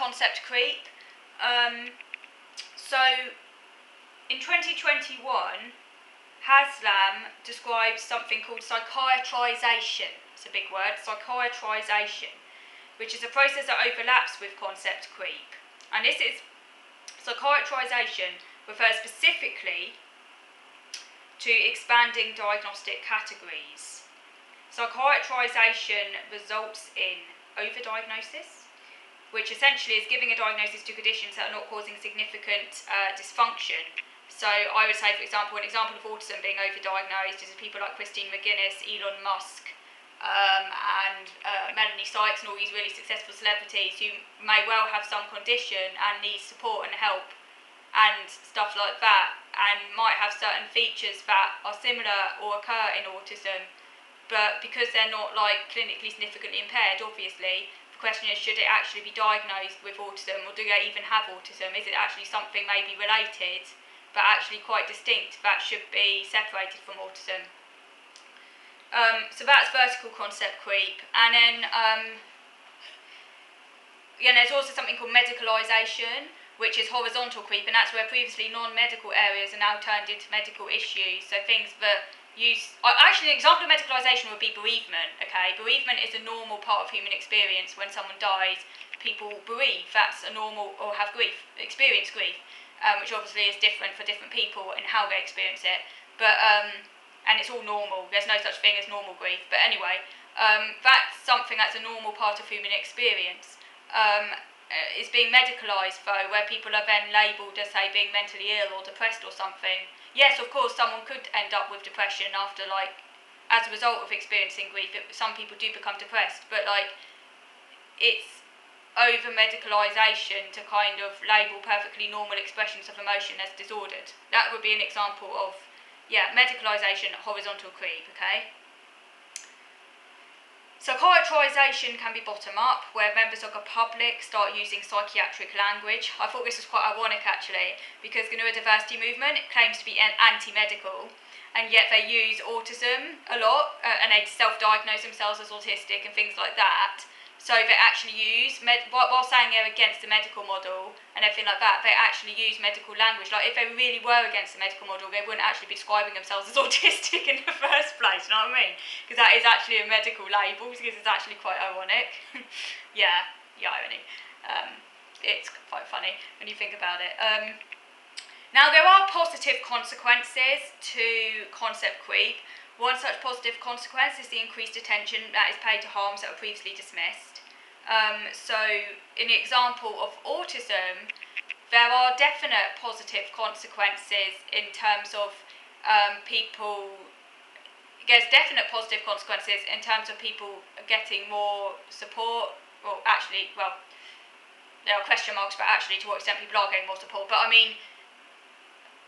concept creep. So in 2021, Haslam describes something called psychiatrization. It's a big word, psychiatrization, which is a process that overlaps with concept creep. And this is, psychiatrization refers specifically to expanding diagnostic categories. Psychiatrization results in overdiagnosis, which essentially is giving a diagnosis to conditions that are not causing significant dysfunction. So I would say, for example, an example of autism being overdiagnosed is people like Christine McGuinness, Elon Musk, and Melanie Sykes, and all these really successful celebrities who may well have some condition and need support and help and stuff like that, and might have certain features that are similar or occur in autism, but because they're not like clinically significantly impaired, obviously, the question is, should it actually be diagnosed with autism, or do they even have autism? Is it actually something maybe related, but actually quite distinct, that should be separated from autism? So that's vertical concept creep. And then there's also something called medicalization, which is horizontal creep, and that's where previously non-medical areas are now turned into medical issues. So things that use... Actually, an example of medicalisation would be bereavement, okay? Bereavement is a normal part of human experience. When someone dies, people bereave. That's a normal... or have grief, experience grief, which obviously is different for different people and how they experience it. But, and it's all normal. There's no such thing as normal grief. But anyway, that's something that's a normal part of human experience. Is being medicalised though, where people are then labelled as, say, being mentally ill or depressed or something. Yes, of course, someone could end up with depression after, like, as a result of experiencing grief. Some people do become depressed, but, like, it's over-medicalisation to kind of label perfectly normal expressions of emotion as disordered. That would be an example of, medicalisation, horizontal creep, okay? Psychiatrization can be bottom-up, where members of the public start using psychiatric language. I thought this was quite ironic, actually, because the neurodiversity movement claims to be anti-medical, and yet they use autism a lot, and they self-diagnose themselves as autistic and things like that. So they actually use, while saying they're against the medical model and everything like that, they actually use medical language. Like, if they really were against the medical model, they wouldn't actually be describing themselves as autistic in the first place, you know what I mean? Because that is actually a medical label, because it's actually quite ironic. yeah, irony. It's quite funny when you think about it. Now, there are positive consequences to concept creep. One such positive consequence is the increased attention that is paid to harms that were previously dismissed. So, in the example of autism, there are definite positive consequences in terms of people... There's definite positive consequences in terms of people getting more support. Well, actually, there are question marks, but actually to what extent people are getting more support. But I mean,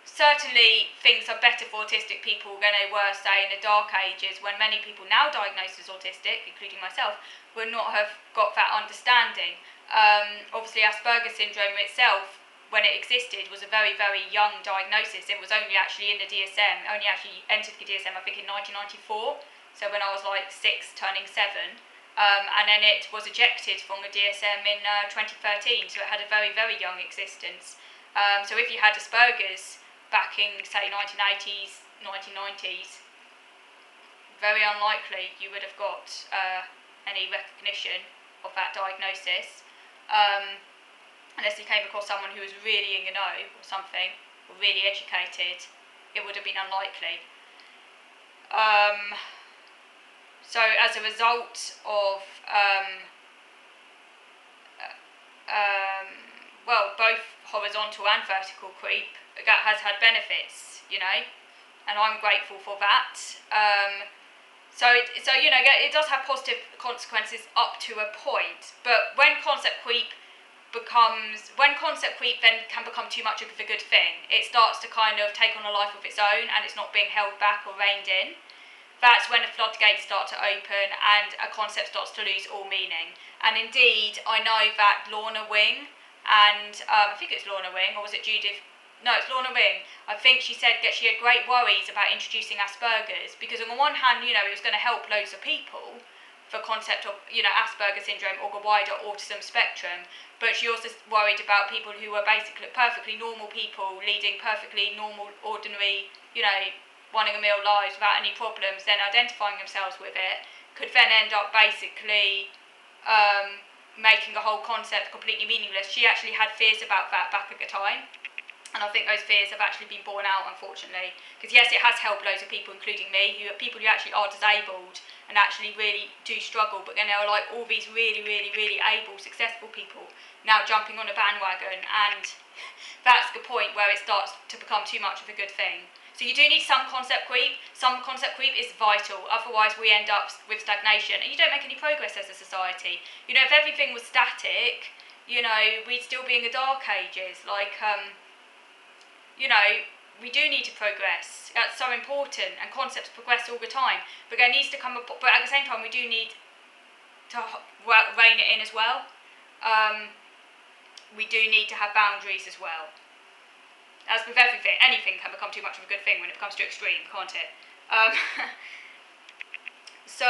certainly things are better for autistic people than they were, say, in the dark ages, when many people now diagnosed as autistic, including myself, would not have got that understanding. Obviously, Asperger's syndrome itself, when it existed, was a very, very young diagnosis. It was only actually in the DSM, only actually entered the DSM, I think, in 1994, so when I was like 6, turning 7. And then it was ejected from the DSM in 2013, so it had a very, very young existence. So if you had Asperger's back in, say, 1980s, 1990s, very unlikely you would have got any recognition of that diagnosis, unless you came across someone who was really in the know or something, or really educated. It would have been unlikely. So as a result of both horizontal and vertical creep, that has had benefits, you know, and I'm grateful for that. So it does have positive consequences up to a point, but when concept creep then can become too much of a good thing, it starts to kind of take on a life of its own, and it's not being held back or reined in. That's when the floodgates start to open and a concept starts to lose all meaning. And indeed, I know that Lorna Wing and I think it's Lorna Wing, or was it Judith? No, it's Lorna Wing. I think she said that she had great worries about introducing Asperger's, because on the one hand, you know, it was going to help loads of people the concept of, you know, Asperger's syndrome or the wider autism spectrum, but she also worried about people who were basically perfectly normal people leading perfectly normal, ordinary, you know, one-in-a-mill lives without any problems, then identifying themselves with it, could then end up basically making the whole concept completely meaningless. She actually had fears about that back at the time. And I think those fears have actually been borne out, unfortunately. Because yes, it has helped loads of people, including me, people who actually are disabled and actually really do struggle. But then there are like all these really, really, really able, successful people now jumping on a bandwagon. And that's the point where it starts to become too much of a good thing. So you do need some concept creep. Some concept creep is vital. Otherwise, we end up with stagnation. And you don't make any progress as a society. You know, if everything was static, you know, we'd still be in the dark ages. Like, you know, we do need to progress. That's so important, and concepts progress all the time. But there needs to come but at the same time, we do need to rein it in as well. We do need to have boundaries as well. As with everything, anything can become too much of a good thing when it becomes too extreme, can't it? So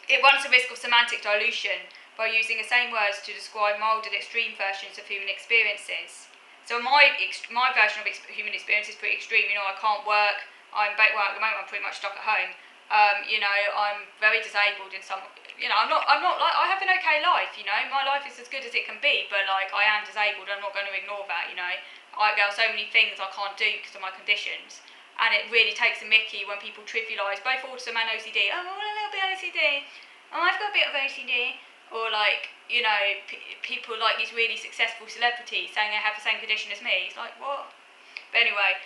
it runs the risk of semantic dilution by using the same words to describe mild and extreme versions of human experiences. So my version of human experience is pretty extreme. You know, I can't work. At the moment I'm pretty much stuck at home. You know, I'm very disabled in some. You know, I'm not like, I have an okay life. You know, my life is as good as it can be. But like, I am disabled. I'm not going to ignore that. You know, there are so many things I can't do because of my conditions. And it really takes a mickey when people trivialise both autism and OCD. Oh, I'm a little bit OCD. Oh, I've got a bit of OCD. Or like, you know, people like these really successful celebrities saying they have the same condition as me. It's like, what? But anyway,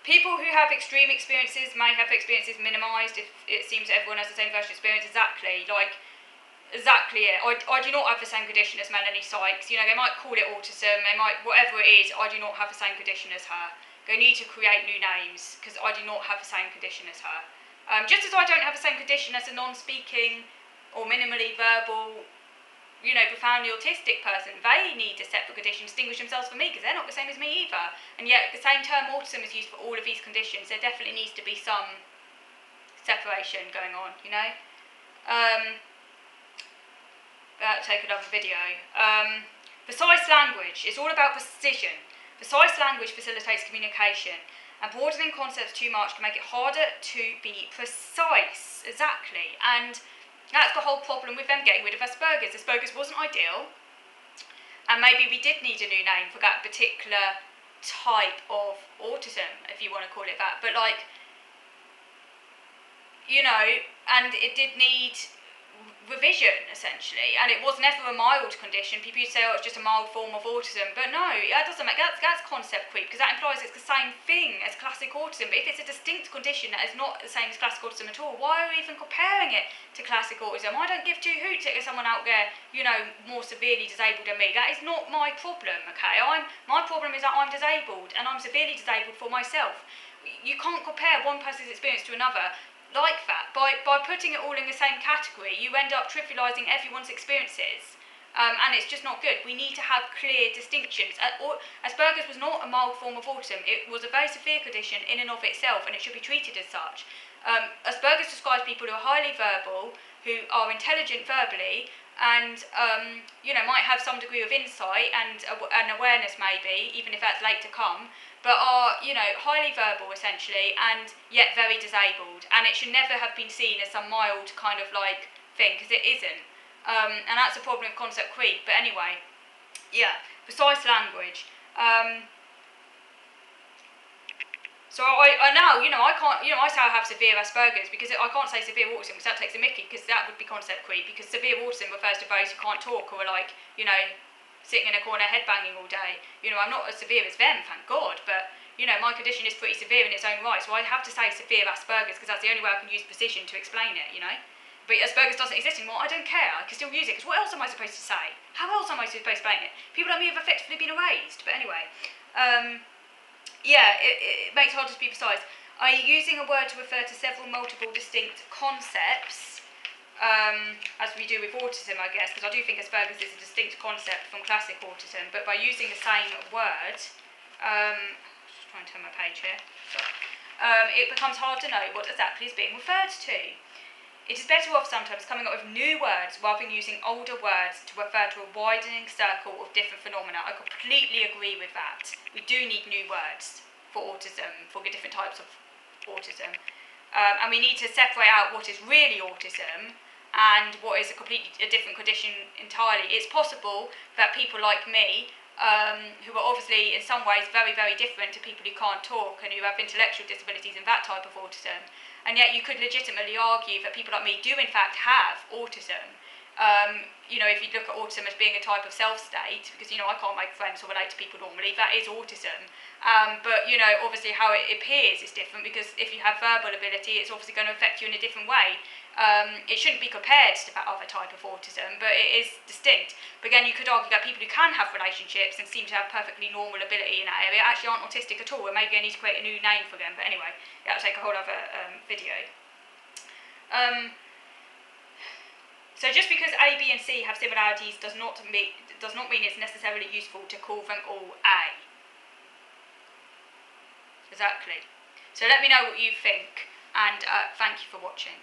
people who have extreme experiences may have experiences minimised if it seems everyone has the same version of experience. Exactly it. I do not have the same condition as Melanie Sykes. You know, they might call it autism, they might, whatever it is, I do not have the same condition as her. They need to create new names, because I do not have the same condition as her. Just as I don't have the same condition as a non-speaking or minimally verbal, you know, profoundly autistic person, they need a separate condition to distinguish themselves from me, because they're not the same as me either. And yet the same term autism is used for all of these conditions. There definitely needs to be some separation going on, you know. Take another video. Precise language. It's all about precision. Precise language facilitates communication. And broadening concepts too much can make it harder to be precise. Exactly. And that's the whole problem with them getting rid of Asperger's. Asperger's wasn't ideal. And maybe we did need a new name for that particular type of autism, if you want to call it that. But like, you know, and it did need revision, essentially, and it was never a mild condition. People used to say, oh, it's just a mild form of autism, but no, that doesn't make, that's concept creep, because that implies it's the same thing as classic autism. But if it's a distinct condition that is not the same as classic autism at all, why are we even comparing it to classic autism? I don't give two hoots if there's someone out there, you know, more severely disabled than me. That is not my problem, okay? My problem is that I'm disabled, and I'm severely disabled for myself. You can't compare one person's experience to another like that. By putting it all in the same category, you end up trivialising everyone's experiences, and it's just not good. We need to have clear distinctions. Asperger's was not a mild form of autism. It was a very severe condition in and of itself, and it should be treated as such. Asperger's describes people who are highly verbal, who are intelligent verbally, and you know, might have some degree of insight and an awareness, maybe, even if that's late to come, but are, you know, highly verbal essentially, and yet very disabled. And it should never have been seen as some mild kind of like thing, because it isn't. And that's a problem with concept creep. But anyway, yeah, precise language. So I now, you know, I can't, you know, I say I have severe Asperger's because I can't say severe autism, because that takes a mickey, because that would be concept creep, because severe autism refers to those who can't talk or are like, you know, sitting in a corner headbanging all day. You know, I'm not as severe as them, thank God, but, you know, my condition is pretty severe in its own right, so I have to say severe Asperger's, because that's the only way I can use precision to explain it, you know. But Asperger's doesn't exist anymore, I don't care, I can still use it, because what else am I supposed to say? How else am I supposed to explain it? People like me have effectively been erased, but anyway. Yeah, it makes it hard to be precise. Are you using a word to refer to several multiple distinct concepts, as we do with autism, I guess, because I do think Asperger's is a distinct concept from classic autism, but by using the same word, just trying to turn my page here, sorry. it becomes hard to know what exactly is being referred to. It is better off sometimes coming up with new words rather than using older words to refer to a widening circle of different phenomena. I completely agree with that. We do need new words for autism, for the different types of autism. And we need to separate out what is really autism and what is a different condition entirely. It's possible that people like me, who are obviously in some ways very, very different to people who can't talk and who have intellectual disabilities and that type of autism, and yet you could legitimately argue that people like me do in fact have autism. If you look at autism as being a type of self-state, because, I can't make friends or relate to people normally, that is autism. But, obviously how it appears is different, because if you have verbal ability, it's obviously going to affect you in a different way. It shouldn't be compared to that other type of autism, but it is distinct. But again, you could argue that people who can have relationships and seem to have perfectly normal ability in that area actually aren't autistic at all, and maybe I need to create a new name for them. But anyway, that'll take a whole other video. So just because A, B and C have similarities does not mean it's necessarily useful to call them all A. Exactly. So let me know what you think, and thank you for watching.